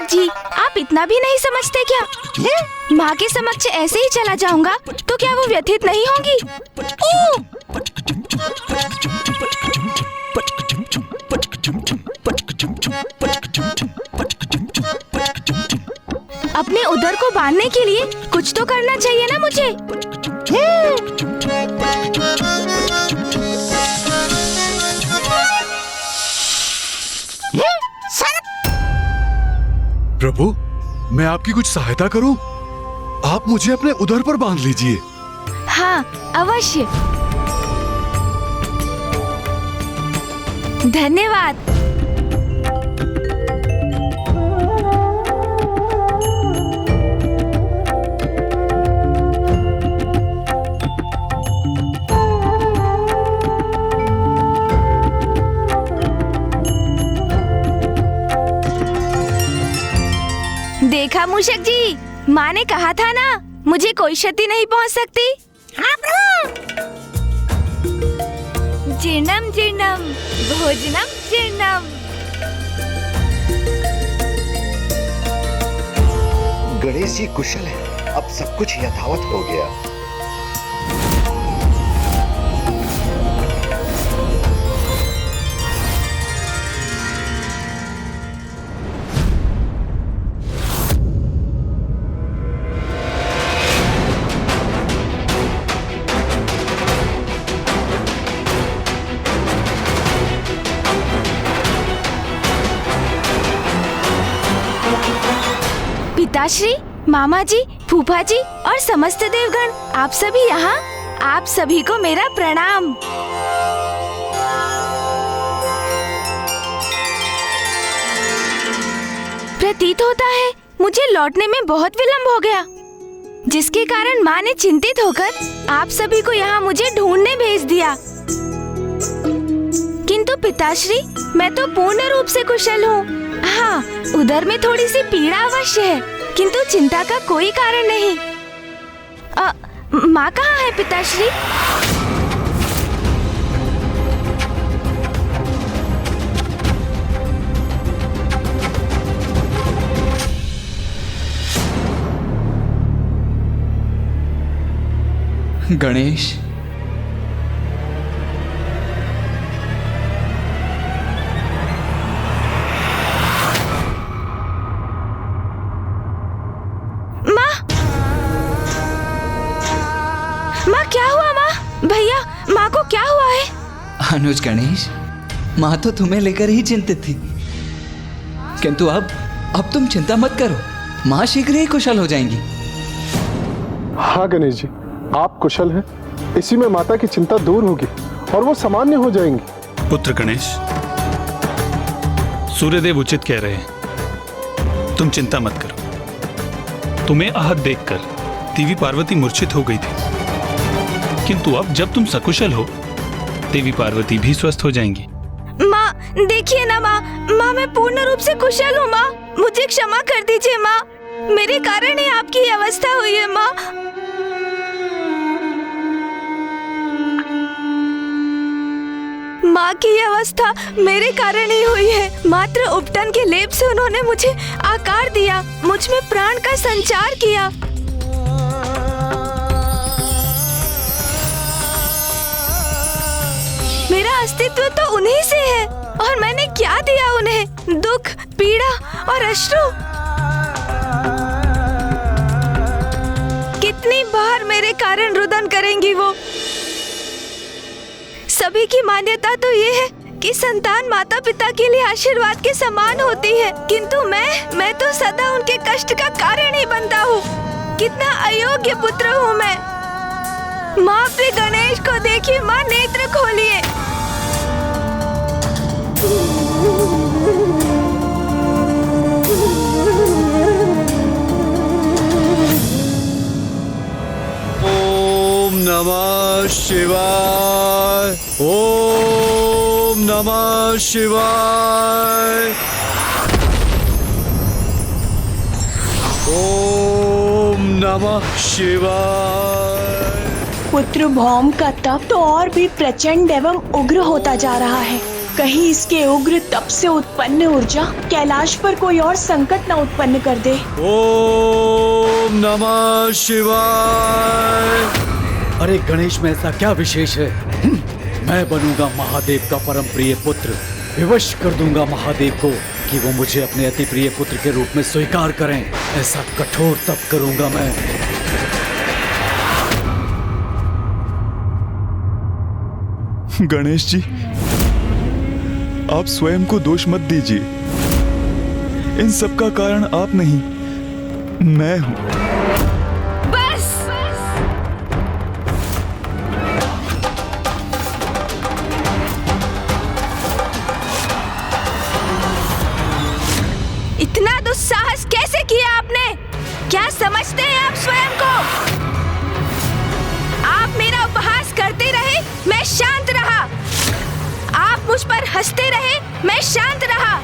मूषक जी, आप इतना भी नहीं समझते क्या? माँ के समक्ष ऐसे ही चला जाऊंगा तो क्या वो व्यथित नहीं होंगी? अपने उदर को बांधने के लिए कुछ तो करना चाहिए ना मुझे। प्रभु, मैं आपकी कुछ सहायता करूं? आप मुझे अपने उदर पर बांध लीजिए। हाँ, अवश्य। धन्यवाद। देखा मूषक जी, माँ ने कहा था ना, मुझे कोई क्षति नहीं पहुँच सकती। हाँ प्रभु। जीर्णम जीर्णम भोजनम जीर्णम। गणेश जी कुशल है, अब सब कुछ यथावत हो गया। पिताश्री, मामा जी, फूफा जी और समस्त देवगण, आप सभी यहाँ। आप सभी को मेरा प्रणाम। प्रतीत होता है मुझे लौटने में बहुत विलंब हो गया, जिसके कारण माँ ने चिंतित होकर आप सभी को यहाँ मुझे ढूंढने भेज दिया। किंतु पिताश्री, मैं तो पूर्ण रूप से कुशल हूँ। हाँ, उधर में थोड़ी सी पीड़ा अवश्य है, किंतु चिंता का कोई कारण नहीं। माँ कहाँ है पिताश्री? गणेश, माँ क्या हुआ? माँ, भैया, माँ को क्या हुआ है? अनुज गणेश, माँ तो तुम्हें लेकर ही चिंतित थी, किंतु अब तुम चिंता मत करो, माँ शीघ्र ही कुशल हो जाएंगी। हाँ गणेश जी, आप कुशल हैं, इसी में माता की चिंता दूर होगी और वो सामान्य हो जाएंगी। पुत्र गणेश, सूर्यदेव उचित कह रहे हैं, तुम चिंता मत करो। तुम्हें आहत देखकर देवी पार्वती मूर्छित हो गई थी, किंतु अब जब तुम सकुशल हो, देवी पार्वती भी स्वस्थ हो जाएंगी। माँ, देखिए ना माँ, मैं पूर्ण रूप से कुशल हूँ। माँ, मुझे क्षमा कर दीजिए माँ, मेरे कारण ही आपकी अवस्था हुई है। माँ, माँ की अवस्था मेरे कारण ही हुई है। मात्र उपटन के लेप से उन्होंने मुझे आकार दिया, मुझ में प्राण का संचार किया। मेरा अस्तित्व तो उन्हीं से है, और मैंने क्या दिया उन्हें? दुख, पीड़ा और अश्रु। कितनी बार मेरे कारण रुदन करेंगी वो? सभी की मान्यता तो ये है कि संतान माता पिता के लिए आशीर्वाद के समान होती है, किंतु मैं तो सदा उनके कष्ट का कारण ही बनता हूँ। कितना अयोग्य पुत्र हूँ मैं। माँ, अपने गणेश को देखिए। माँ, नेत्र खोलिए। ओम नमः शिवाय। ओम नमः शिवाय। ओम नमः शिवाय। पुत्र भौम का तप तो और भी प्रचंड एवं उग्र होता जा रहा है। कहीं इसके उग्र तप से उत्पन्न ऊर्जा कैलाश पर कोई और संकट न उत्पन्न कर दे। ओम नमः शिवाय। अरे गणेश में ऐसा क्या विशेष है? मैं बनूंगा महादेव का परम प्रिय पुत्र। विवश कर दूंगा महादेव को कि वो मुझे अपने अति प्रिय पुत्र के रूप में स्वीकार करें। ऐसा कठोर तप करूंगा मैं। गणेश जी, आप स्वयं को दोष मत दीजिए। इन सब का कारण आप नहीं, मैं हूं। बस इतना दुस्साहस कैसे किया आपने? क्या समझते हैं आप स्वयं को? आप मेरा उपहास करते रहे, मैं शांत रहा। आप मुझ पर हंसते रहे, मैं शांत रहा।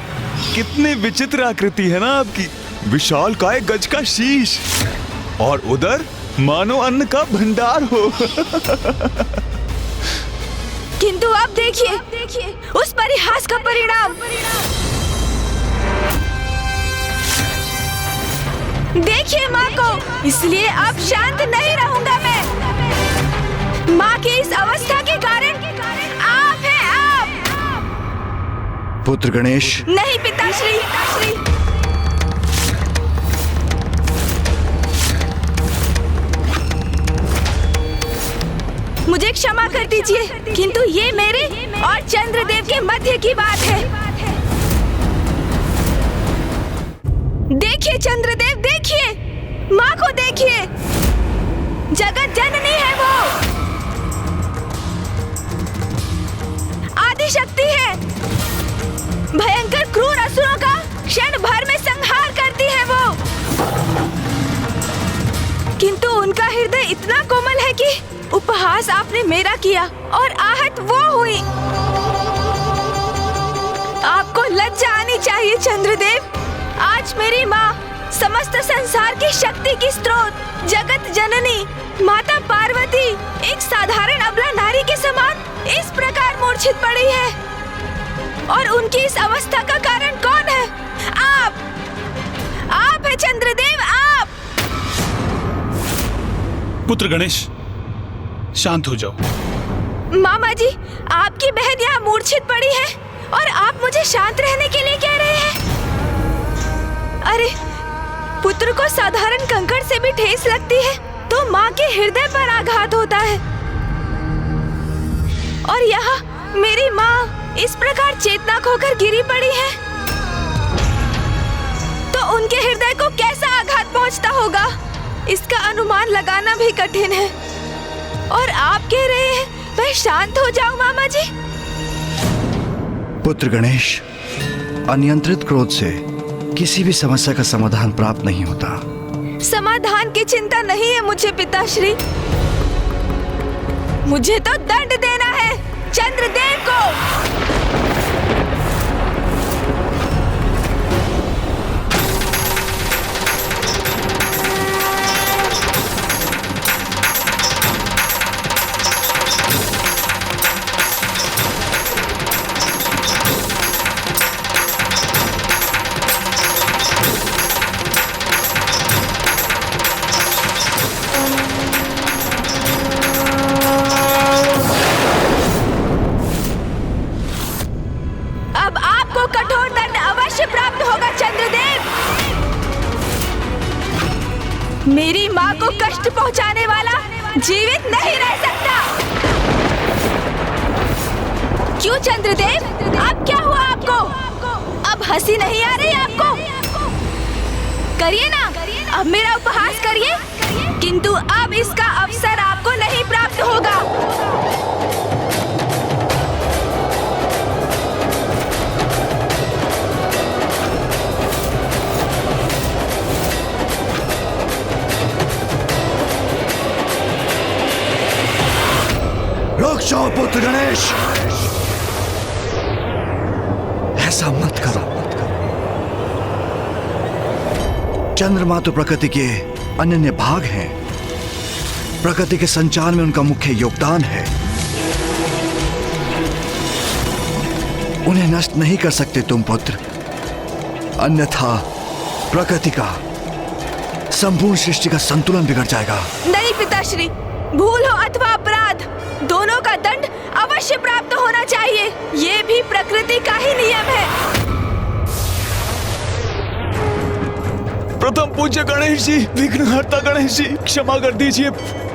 कितनी विचित्र आकृति है ना आपकी। विशाल काय गज का शीश और उधर मानो अन्न का भंडार हो। किंतु अब देखिए उस परिहास का परिणाम। देखिए माँ को, इसलिए अब शांत नहीं रहूंगा मैं। माँ की इस अवस्था के कारण आप हैं, आप। पुत्र गणेश। नहीं पिताश्री। मुझे क्षमा कर दीजिए, किंतु ये मेरे और चंद्रदेव के मध्य की बात है। देखिए चंद्रदेव, देखिए माँ को, देखिए जगत जननी है वो, आदि शक्ति है। भयंकर क्रूर असुरों का क्षण भर में संहार करती है वो। किंतु उनका हृदय इतना कोमल है कि उपहास आपने मेरा किया और आहत वो हुई। आपको लज्जा आनी चाहिए चंद्रदेव। आज मेरी माँ, समस्त संसार की शक्ति की स्रोत, जगत जननी माता पार्वती, एक साधारण अबला नारी के समान इस प्रकार मूर्छित पड़ी है। और उनकी इस अवस्था का कारण कौन है? आप है चंद्रदेव, आप। पुत्र गणेश, शांत हो जाओ। मामा जी, आपकी बहन यहाँ मूर्छित पड़ी है और आप मुझे शांत रहने के लिए कह रहे हैं? अरे, पुत्र को साधारण कंकड़ से भी ठेस लगती है तो माँ के हृदय पर आघात होता है। और यहाँ मेरी माँ इस प्रकार चेतना खोकर गिरी पड़ी है तो उनके हृदय को कैसा आघात पहुँचता होगा, इसका अनुमान लगाना भी कठिन है। और आप कह रहे हैं मैं शांत हो जाऊं मामा जी? पुत्र गणेश, अनियंत्रित क्रोध से किसी भी समस्या का समाधान प्राप्त नहीं होता। समाधान की चिंता नहीं है मुझे पिताश्री। मुझे तो दंड देना है चंद्रदेव को। मेरी माँ को कष्ट पहुँचाने वाला जीवित नहीं रह सकता। क्यों चंद्रदेव, अब क्या हुआ आपको? अब हंसी नहीं आ रही आपको? करिए ना, अब मेरा उपहास करिए, किंतु अब इसका अवसर आपको नहीं प्राप्त होगा। रुक जाओ पुत्र गणेश, ऐसा मत करो। चंद्रमा तो प्रकृति के अनन्य भाग हैं। प्रकृति के संचार में उनका मुख्य योगदान है। उन्हें नष्ट नहीं कर सकते तुम पुत्र, अन्यथा प्रकृति का, संपूर्ण सृष्टि का संतुलन बिगड़ जाएगा। नहीं पिताश्री, भूल हो अथवा अपराध, दोनों का दंड अवश्य प्राप्त होना चाहिए। ये भी प्रकृति का ही नियम है। प्रथम पूज्य गणेश जी, विघ्नहर्ता गणेश जी, क्षमा कर दीजिए,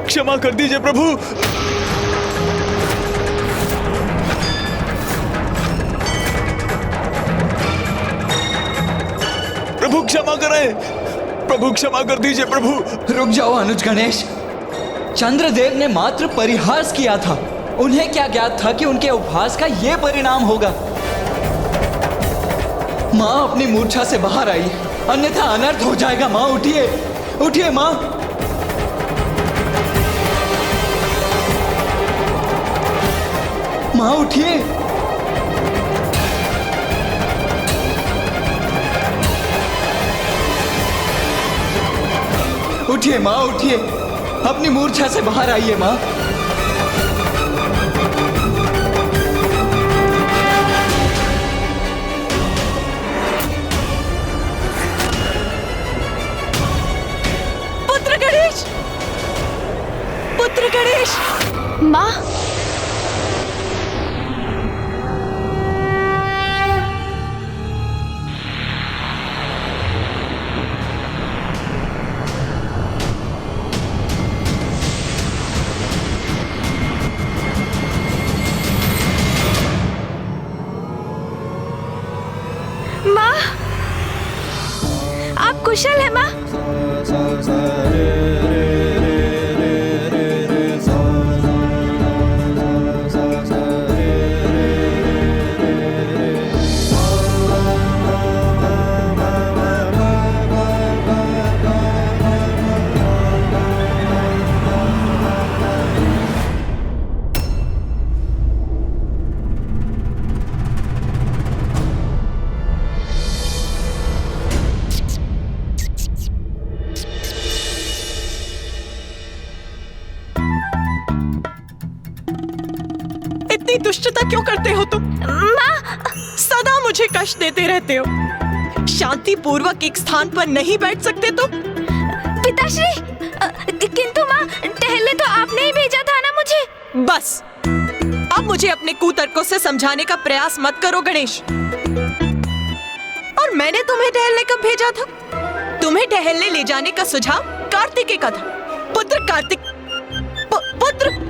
क्षमा कर दीजिए प्रभु। प्रभु क्षमा करें, प्रभु क्षमा कर दीजिए प्रभु। रुक जाओ अनुज गणेश। चंद्रदेव ने मात्र परिहास किया था। उन्हें क्या ज्ञात था कि उनके उपहास का ये परिणाम होगा। माँ अपनी मूर्छा से बाहर आई, अन्यथा अनर्थ हो जाएगा। माँ उठिए, उठिए माँ। माँ उठिए। उठिए माँ, उठिए, अपनी मूर्छा से बाहर आइए माँ। पुत्र गणेश, पुत्र गणेश। माँ, माँ, आप कुशल है माँ? इतनी दुष्टता क्यों करते हो तुम? माँ, सदा मुझे कष्ट देते रहते हो। शांति पूर्वक एक स्थान पर नहीं बैठ सकते तुम? पिताश्री, किंतु माँ, टहलने तो आपने ही भेजा था ना मुझे। बस, अब मुझे अपने कुतर्कों से समझाने का प्रयास मत करो गणेश। और मैंने तुम्हें टहलने कब भेजा था? तुम्हें टहलने ले जाने का सुझाव कार्तिकेय का था। पुत्र कार्तिक, पुत्र।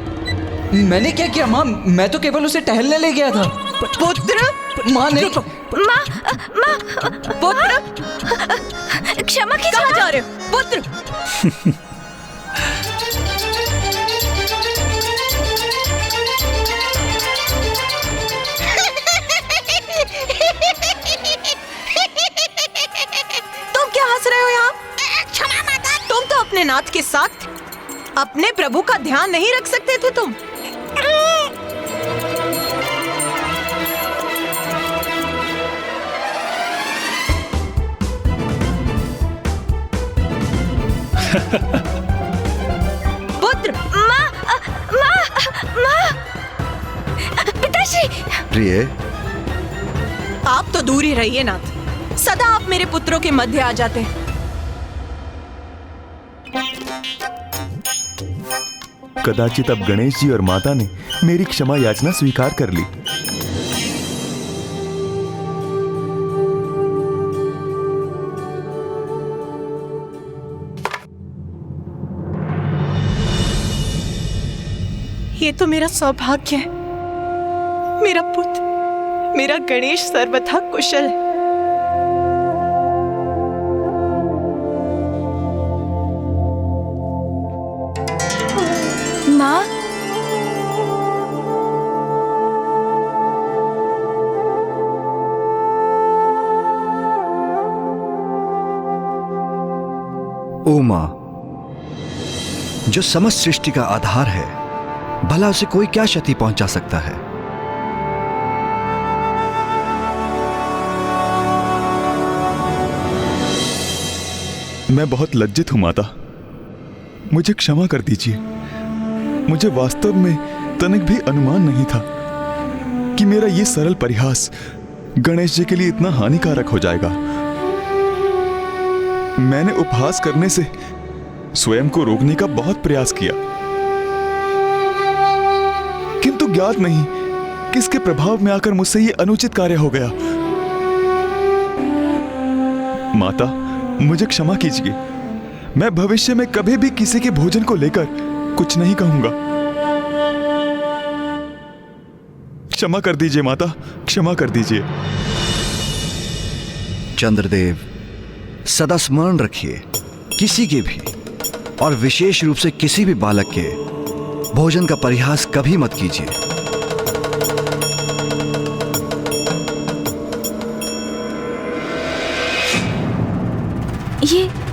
मैंने क्या किया माँ? मैं तो केवल उसे टहलने ले गया था। पुत्र, माँ नहीं। माँ, माँ, पुत्र, क्षमा कीजिए। कहाँ जा रहे हो? पुत्र। तुम क्या हंस रहे हो यहाँ? क्षमा माता। तुम तो अपने नाथ के साथ अपने प्रभु का ध्यान नहीं रख सकते थे तुम? पुत्र। माँ, माँ, पिताश्री। प्रिय, आप तो दूर ही रहिए नाथ। सदा आप मेरे पुत्रों के मध्य आ जाते हैं। कदाचित अब गणेश जी और माता ने मेरी क्षमा याचना स्वीकार कर ली। ये तो मेरा सौभाग्य है। मेरा पुत्र, मेरा गणेश सर्वथा कुशल है। माँ, ओ मां, जो समस्त सृष्टि का आधार है, भला उसे कोई क्या क्षति पहुंचा सकता है? मैं बहुत लज्जित हूं माता, मुझे क्षमा कर दीजिए। मुझे वास्तव में तनिक भी अनुमान नहीं था कि मेरा ये सरल परिहास गणेश जी के लिए इतना हानिकारक हो जाएगा। मैंने उपहास करने से स्वयं को रोकने का बहुत प्रयास किया, किंतु ज्ञात नहीं किसके प्रभाव में आकर मुझसे ये अनुचित कार्य हो गया। माता, मुझे क्षमा कीजिए। मैं भविष्य में कभी भी किसी के भोजन को लेकर कुछ नहीं कहूंगा। क्षमा कर दीजिए माता, क्षमा कर दीजिए। चंद्रदेव, सदा स्मरण रखिए, किसी के भी और विशेष रूप से किसी भी बालक के भोजन का परिहास कभी मत कीजिए।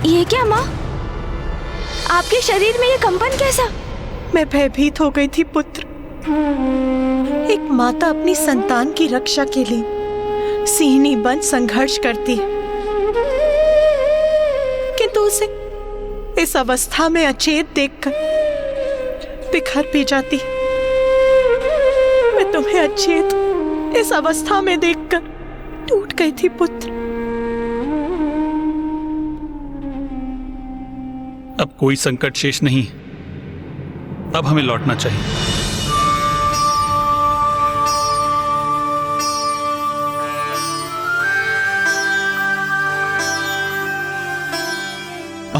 ये क्या माँ? आपके शरीर में ये कंपन कैसा? मैं भयभीत हो गई थी पुत्र। एक माता अपनी संतान की रक्षा के लिए सिंहनी बन संघर्ष करती है, किंतु उसे इस अवस्था में अचेत देखकर बिखर भी जाती। मैं तुम्हें अचेत इस अवस्था में देखकर टूट गई थी पुत्र। अब कोई संकट शेष नहीं, अब हमें लौटना चाहिए।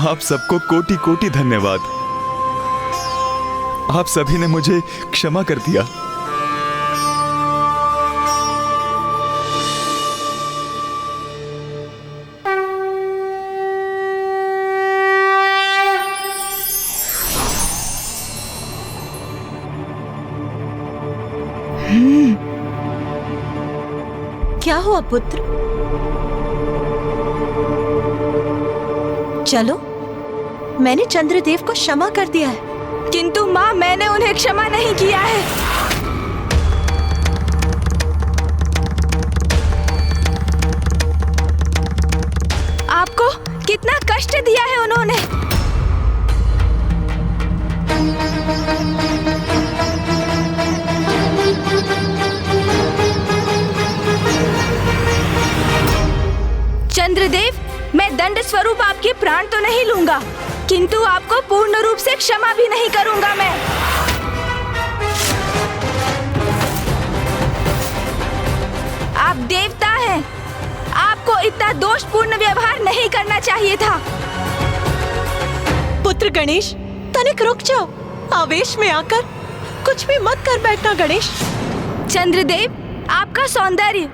आप सबको कोटि कोटि धन्यवाद। आप सभी ने मुझे क्षमा कर दिया। क्या हुआ पुत्र? चलो, मैंने चंद्रदेव को क्षमा कर दिया है। किंतु माँ, मैंने उन्हें क्षमा नहीं किया है। आपको कितना कष्ट दिया है उन्होंने। चंद्रदेव, मैं दंड स्वरूप आपके प्राण तो नहीं लूंगा, किंतु आपको पूर्ण रूप से क्षमा भी नहीं करूंगा मैं। आप देवता हैं, आपको इतना दोषपूर्ण व्यवहार नहीं करना चाहिए था। पुत्र गणेश, तनिक रुक जाओ। आवेश में आकर कुछ भी मत कर बैठना गणेश। चंद्रदेव, आपका सौंदर्य,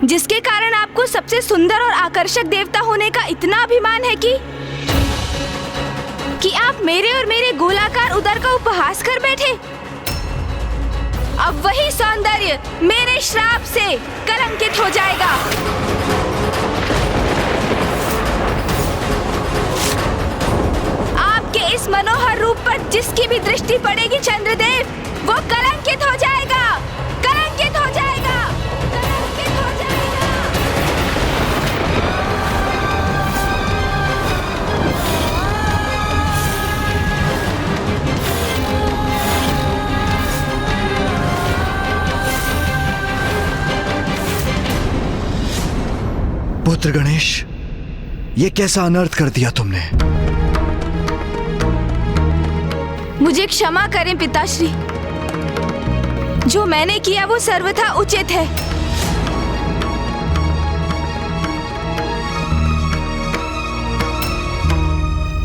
जिसके कारण आपको सबसे सुंदर और आकर्षक देवता होने का इतना अभिमान है कि आप मेरे और मेरे गोलाकार उदर का उपहास कर बैठे। अब वही सौंदर्य मेरे श्राप से कलंकित हो जाएगा। आपके इस मनोहर रूप पर जिसकी भी दृष्टि पड़ेगी चंद्रदेव, वो कलंकित हो जाएगा, कलंकित हो जाएगा, कलंकित हो जाएगा। पुत्र गणेश, ये कैसा अनर्थ कर दिया तुमने? मुझे क्षमा करें पिताश्री। जो मैंने किया वो सर्वथा उचित है।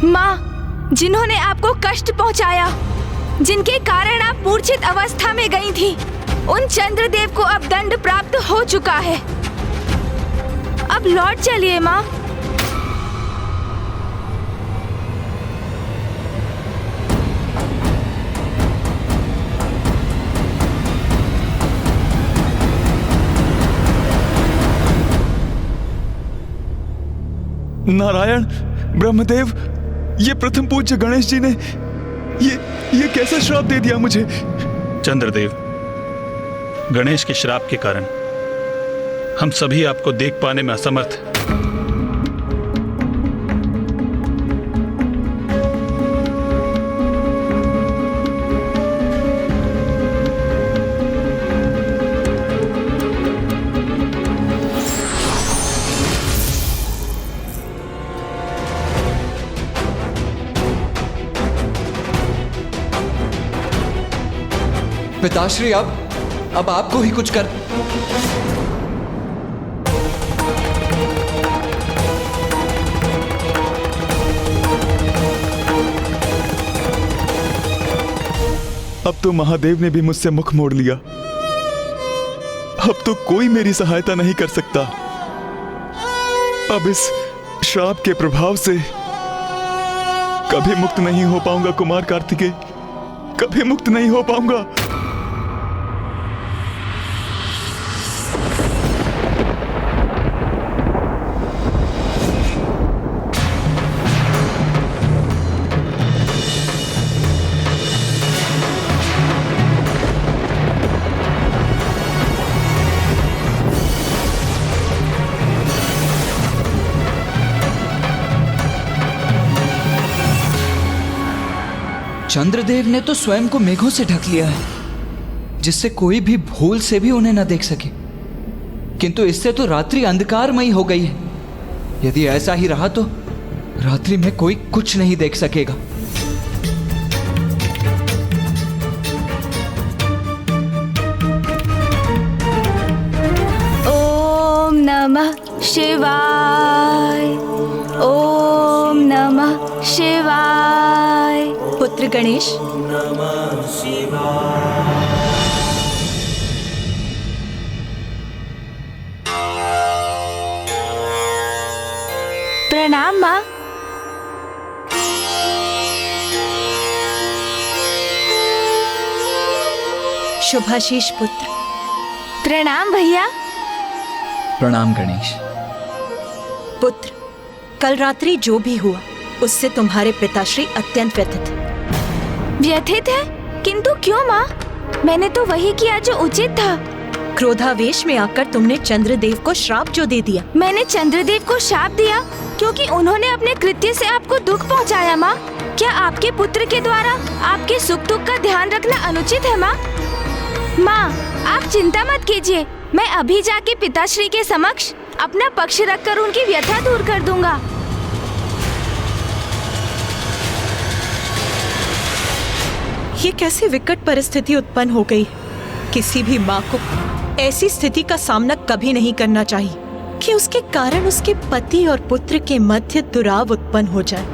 माँ, जिन्होंने आपको कष्ट पहुंचाया, जिनके कारण आप मूर्छित अवस्था में गई थी, उन चंद्रदेव को अब दंड प्राप्त हो चुका है। अब लौट चलिए माँ। नारायण, ब्रह्मदेव, ये प्रथम पूज्य गणेश जी ने ये कैसा श्राप दे दिया मुझे? चंद्रदेव, गणेश के श्राप के कारण हम सभी आपको देख पाने में असमर्थ हैं। पिताश्री अब आपको ही कुछ कर। अब तो महादेव ने भी मुझसे मुख मोड़ लिया। अब तो कोई मेरी सहायता नहीं कर सकता। अब इस श्राप के प्रभाव से कभी मुक्त नहीं हो पाऊंगा कुमार कार्तिकेय, कभी मुक्त नहीं हो पाऊंगा। चंद्रदेव ने तो स्वयं को मेघों से ढक लिया है, जिससे कोई भी भूल से भी उन्हें न देख सके। किंतु इससे तो रात्रि अंधकारमयी हो गई है। यदि ऐसा ही रहा तो रात्रि में कोई कुछ नहीं देख सकेगा। ओम नमः शिवाय, ओम नमः शिवाय। पुत्र गणेश, प्रणाम माँ। शुभाशीष पुत्र। प्रणाम भैया। प्रणाम गणेश। पुत्र, कल रात्रि जो भी हुआ उससे तुम्हारे पिताश्री अत्यंत व्यथित हैं। व्यथित है? किंतु क्यों माँ? मैंने तो वही किया जो उचित था। क्रोधावेश में आकर तुमने चंद्रदेव को श्राप जो दे दिया। मैंने चंद्रदेव को शाप दिया क्योंकि उन्होंने अपने कृत्य से आपको दुख पहुंचाया माँ। क्या आपके पुत्र के द्वारा आपके सुख दुख का ध्यान रखना अनुचित है माँ? माँ, आप चिंता मत कीजिए, मैं अभी जाके पिताश्री के समक्ष अपना पक्ष रखकर उनकी व्यथा दूर कर दूंगा। ये कैसी विकट परिस्थिति उत्पन्न हो गई है। किसी भी माँ को ऐसी स्थिति का सामना कभी नहीं करना चाहिए कि उसके कारण उसके पति और पुत्र के मध्य दुराव उत्पन्न हो जाए।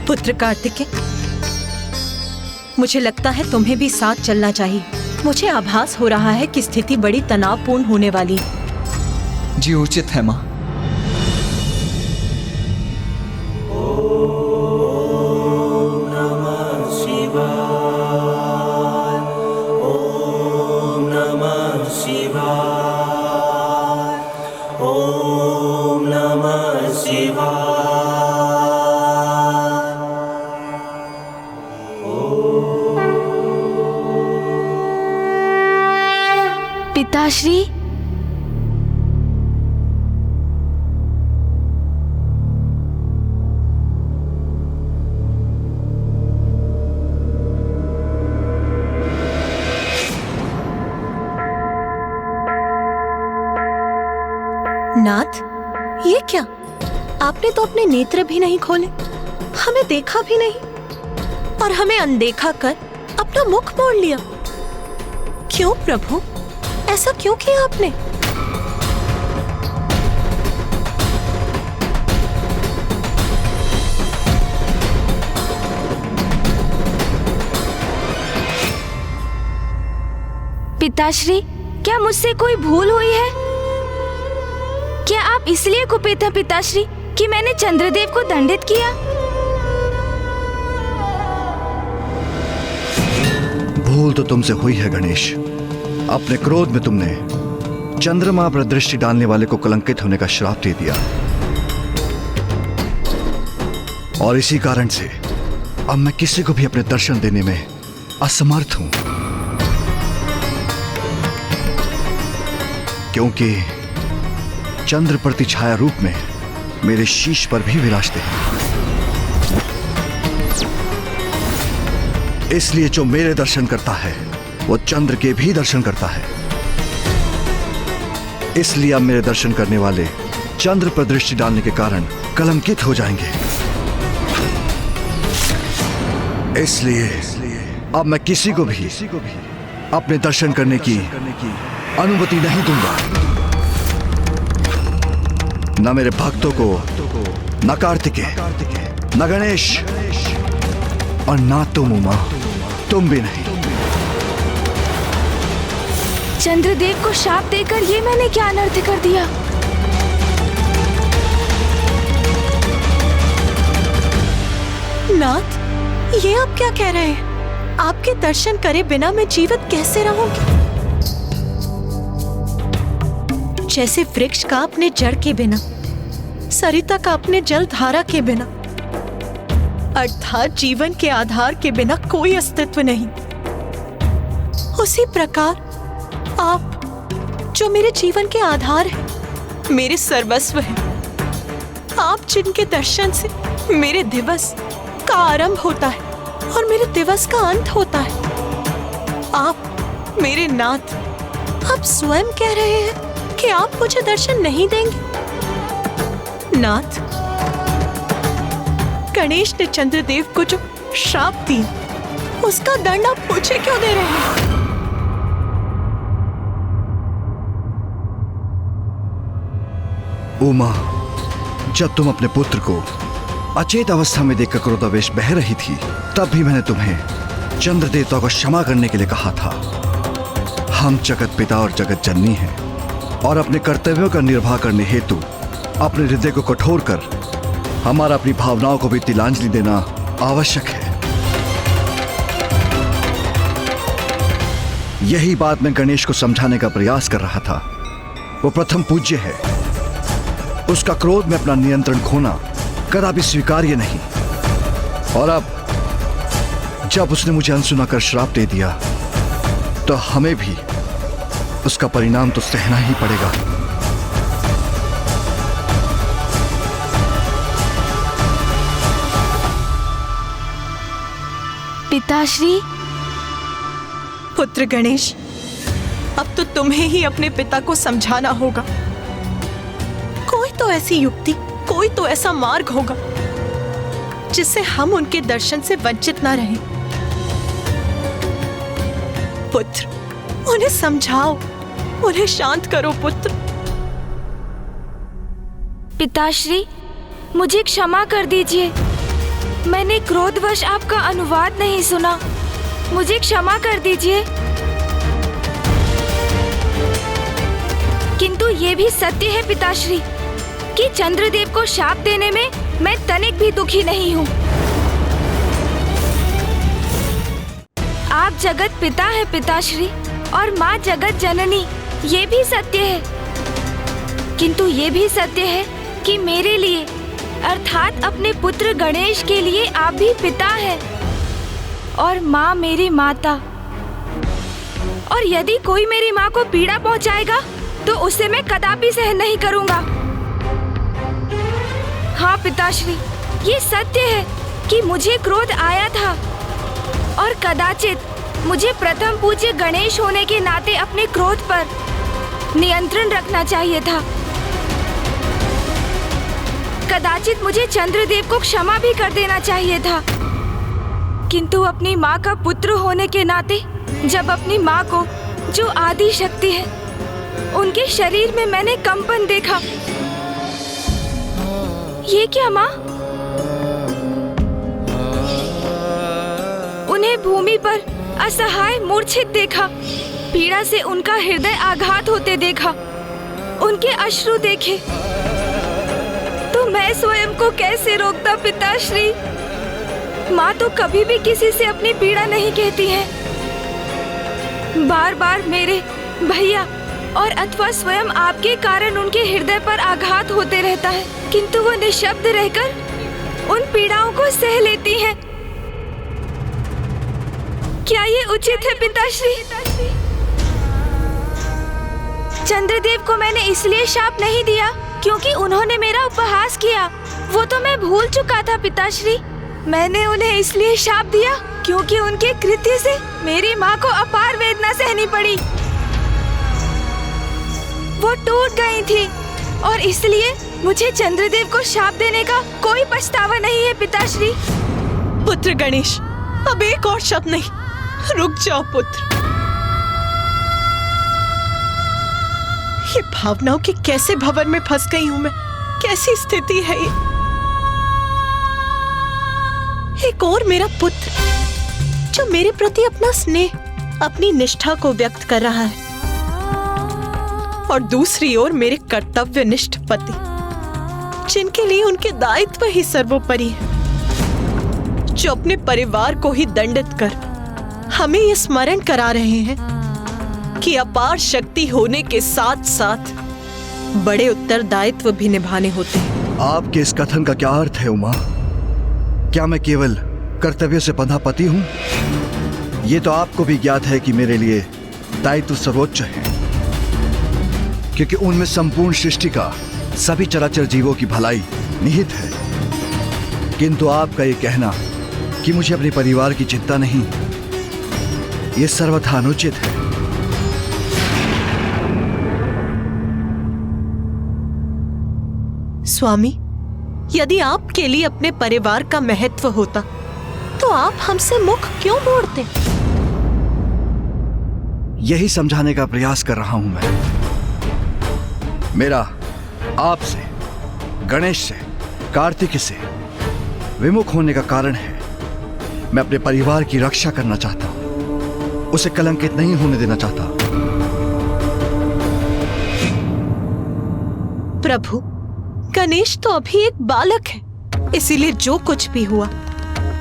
पुत्र कार्तिकेय, मुझे लगता है तुम्हें भी साथ चलना चाहिए। मुझे आभास हो रहा है कि स्थिति बड़ी तनावपूर्ण होने वाली है। जी उचित है माँ। पिताश्री, नाथ, ये क्या? आपने तो अपने नेत्र भी नहीं खोले, हमें देखा भी नहीं और हमें अनदेखा कर अपना मुख मोड़ लिया। क्यों प्रभु, ऐसा क्यों किया आपने? पिताश्री, क्या मुझसे कोई भूल हुई है? क्या आप इसलिए कुपित हैं पिताश्री कि मैंने चंद्रदेव को दंडित किया? भूल तो तुमसे हुई है गणेश। अपने क्रोध में तुमने चंद्रमा पर दृष्टि डालने वाले को कलंकित होने का श्राप दे दिया और इसी कारण से अब मैं किसी को भी अपने दर्शन देने में असमर्थ हूं, क्योंकि चंद्र प्रति छाया रूप में मेरे शीश पर भी विराजते हैं। इसलिए जो मेरे दर्शन करता है वो चंद्र के भी दर्शन करता है। इसलिए अब मेरे दर्शन करने वाले चंद्र पर दृष्टि डालने के कारण कलंकित हो जाएंगे। इसलिए अब मैं किसी को भी अपने दर्शन करने की अनुमति नहीं दूंगा। न मेरे भक्तों को, न कार्तिकेय, न गणेश, और ना तुम उमा, तुम भी नहीं। चंद्रदेव को शाप देकर ये मैंने क्या अनर्थ कर दिया? नाथ, ये आप क्या कह रहे हैं? आपके दर्शन करे बिना मैं जीवित कैसे रहूंगी? जैसे वृक्ष का अपने जड़ के बिना, सरिता का अपने जल धारा के बिना, अर्थात जीवन के आधार के बिना कोई अस्तित्व नहीं, उसी प्रकार आप जो मेरे जीवन के आधार हैं, मेरे सर्वस्व हैं, आप जिनके दर्शन से मेरे दिवस का आरंभ होता है और मेरे दिवस का अंत होता है, आप मेरे नाथ, आप स्वयं कह रहे हैं कि आप मुझे दर्शन नहीं देंगे। नाथ, गणेश ने चंद्रदेव को जो श्राप दी, उसका दंड आप मुझे क्यों दे रहे हैं? उमा, जब तुम अपने पुत्र को अचेत अवस्था में देखकर क्रोधावेश बह रही थी, तब भी मैंने तुम्हें चंद्र देवता को क्षमा करने के लिए कहा था। हम जगत पिता और जगत जननी हैं और अपने कर्तव्यों का निर्वाह करने हेतु अपने हृदय को कठोर कर हमारा अपनी भावनाओं को भी तिलांजलि देना आवश्यक है। यही बात मैं गणेश को समझाने का प्रयास कर रहा था। वो प्रथम पूज्य है, उसका क्रोध में अपना नियंत्रण खोना कदापि स्वीकार्य नहीं। और अब जब उसने मुझे अनसुना कर श्राप दे दिया, तो हमें भी उसका परिणाम तो सहना ही पड़ेगा। पिताश्री। पुत्र गणेश, अब तो तुम्हें ही अपने पिता को समझाना होगा। कोई तो ऐसी युक्ति, कोई तो ऐसा मार्ग होगा जिससे हम उनके दर्शन से वंचित ना रहें। पुत्र, उन्हें समझाओ, उन्हें शांत करो पुत्र। पिताश्री, मुझे क्षमा कर दीजिए। मैंने क्रोधवश आपका अनुवाद नहीं सुना। मुझे क्षमा कर दीजिए। किंतु ये भी सत्य है पिताश्री कि चंद्रदेव को शाप देने में मैं तनिक भी दुखी नहीं हूँ। आप जगत पिता है पिताश्री और माँ जगत जननी, ये भी सत्य है। किंतु ये भी सत्य है कि मेरे लिए अर्थात अपने पुत्र गणेश के लिए आप भी पिता हैं और माँ मेरी माता। और यदि कोई मेरी माँ को पीड़ा पहुँचाएगा तो उसे मैं कदापि सहन नहीं करूँगा। हाँ पिताश्री, ये सत्य है कि मुझे क्रोध आया था और कदाचित मुझे प्रथम पूज्य गणेश होने के नाते अपने क्रोध पर नियंत्रण रखना चाहिए था। कदाचित मुझे चंद्रदेव को क्षमा भी कर देना चाहिए था। किंतु अपनी माँ का पुत्र होने के नाते जब अपनी माँ को, जो आदि शक्ति है, उनके शरीर में मैंने कंपन देखा। ये क्या माँ? उन्हें भूमि पर असहाय मूर्छित देखा, पीड़ा से उनका हृदय आघात होते देखा, उनके अश्रु देखे, तो मैं स्वयं को कैसे रोकता पिताश्री? माँ तो कभी भी किसी से अपनी पीड़ा नहीं कहती है। बार बार मेरे भैया और अथवा स्वयं आपके कारण उनके हृदय पर आघात होते रहता है, किंतु वो निशब्द रहकर उन पीड़ाओं को सह लेती हैं। क्या ये उचित है पिताश्री? चंद्रदेव को मैंने इसलिए शाप नहीं दिया क्योंकि उन्होंने मेरा उपहास किया, वो तो मैं भूल चुका था पिताश्री। मैंने उन्हें इसलिए शाप दिया क्योंकि उनके कृत्य से मेरी माँ को अपार वेदना सहनी पड़ी। वो टूट गई थी और इसलिए मुझे चंद्रदेव को शाप देने का कोई पछतावा नहीं है पिताश्री। पुत्र गणेश, अब एक और शब्द नहीं, रुक जाओ पुत्र। ये भावनाओं के कैसे भवन में फंस गई हूं मैं? कैसी स्थिति है ये? एक और मेरा पुत्र जो मेरे प्रति अपना स्नेह, अपनी निष्ठा को व्यक्त कर रहा है, और दूसरी ओर मेरे कर्तव्यनिष्ठ पति जिनके लिए उनके दायित्व ही सर्वोपरि है, जो अपने परिवार को ही दंडित कर हमें ये स्मरण करा रहे हैं कि अपार शक्ति होने के साथ साथ बड़े उत्तरदायित्व भी निभाने होते हैं। आपके इस कथन का क्या अर्थ है उमा? क्या मैं केवल कर्तव्य से बंधा पति हूं? ये तो आपको भी ज्ञात है कि मेरे लिए दायित्व सर्वोच्च है, क्योंकि उनमें संपूर्ण सृष्टि का, सभी चराचर जीवों की भलाई निहित है। किंतु आपका ये कहना कि मुझे अपने परिवार की चिंता नहीं, ये सर्वथा अनुचित है। स्वामी, यदि आपके लिए अपने परिवार का महत्व होता तो आप हमसे मुख क्यों मोड़ते? यही समझाने का प्रयास कर रहा हूं मैं। मेरा आपसे, गणेश से, कार्तिक से विमुख होने का कारण है मैं अपने परिवार की रक्षा करना चाहता हूं, उसे कलंकित नहीं होने देना चाहता। प्रभु, गणेश तो अभी एक बालक है, इसीलिए जो कुछ भी हुआ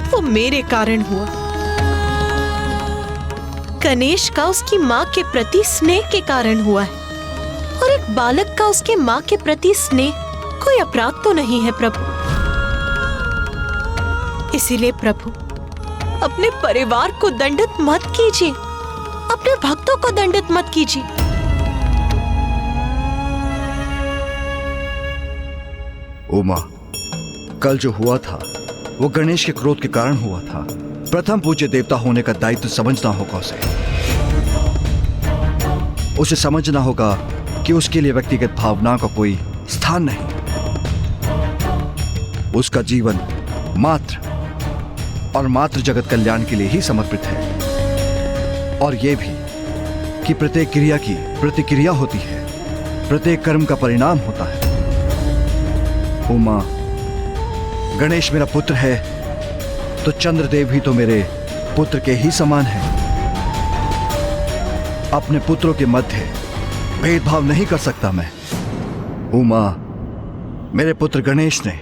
वो मेरे कारण हुआ। गणेश का उसकी माँ के प्रति स्नेह के कारण हुआ है, और एक बालक का उसके माँ के प्रति स्नेह कोई अपराध तो नहीं है प्रभु। इसीलिए प्रभु, अपने परिवार को दंडित मत कीजिए, अपने भक्तों को दंडित मत कीजिए। उमा, कल जो हुआ था वो गणेश के क्रोध के कारण हुआ था। प्रथम पूज्य देवता होने का दायित्व समझना होगा उसे समझना होगा कि उसके लिए व्यक्तिगत भावनाओं का कोई स्थान नहीं। उसका जीवन मात्र और मात्र जगत कल्याण के लिए ही समर्पित है, और यह भी कि प्रत्येक क्रिया की प्रतिक्रिया होती है, प्रत्येक कर्म का परिणाम होता है। उमा, गणेश मेरा पुत्र है तो चंद्रदेव भी तो मेरे पुत्र के ही समान है। अपने पुत्रों के मध्य भेदभाव नहीं कर सकता मैं। उमा, मेरे पुत्र गणेश ने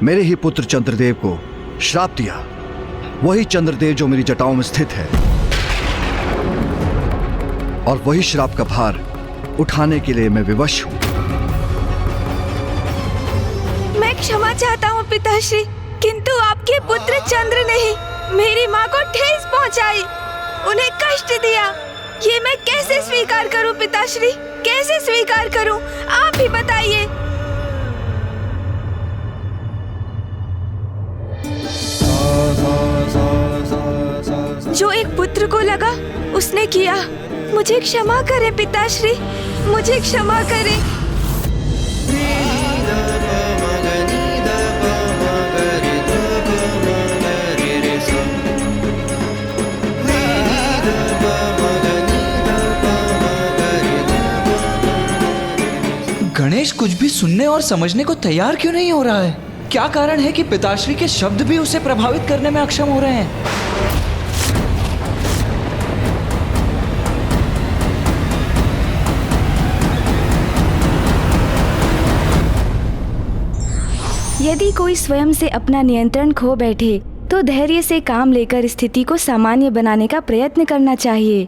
मेरे ही पुत्र चंद्रदेव को श्राप दिया, वही चंद्रदेव जो मेरी जटाओं में स्थित है, और वही श्राप का भार उठाने के लिए मैं विवश हूं। मैं क्षमा चाहता हूँ पिताश्री, किंतु आपके पुत्र चंद्र ने ही मेरी माँ को ठेस पहुँचाई, उन्हें कष्ट दिया। ये मैं कैसे स्वीकार करूँ पिताश्री, कैसे स्वीकार करूँ? आप ही बताइए। जो एक पुत्र को लगा उसने किया। मुझे क्षमा करें पिताश्री, मुझे क्षमा करें। गणेश कुछ भी सुनने और समझने को तैयार क्यों नहीं हो रहा है? क्या कारण है कि पिताश्री के शब्द भी उसे प्रभावित करने में अक्षम हो रहे हैं? यदि कोई स्वयं से अपना नियंत्रण खो बैठे तो धैर्य से काम लेकर स्थिति को सामान्य बनाने का प्रयत्न करना चाहिए।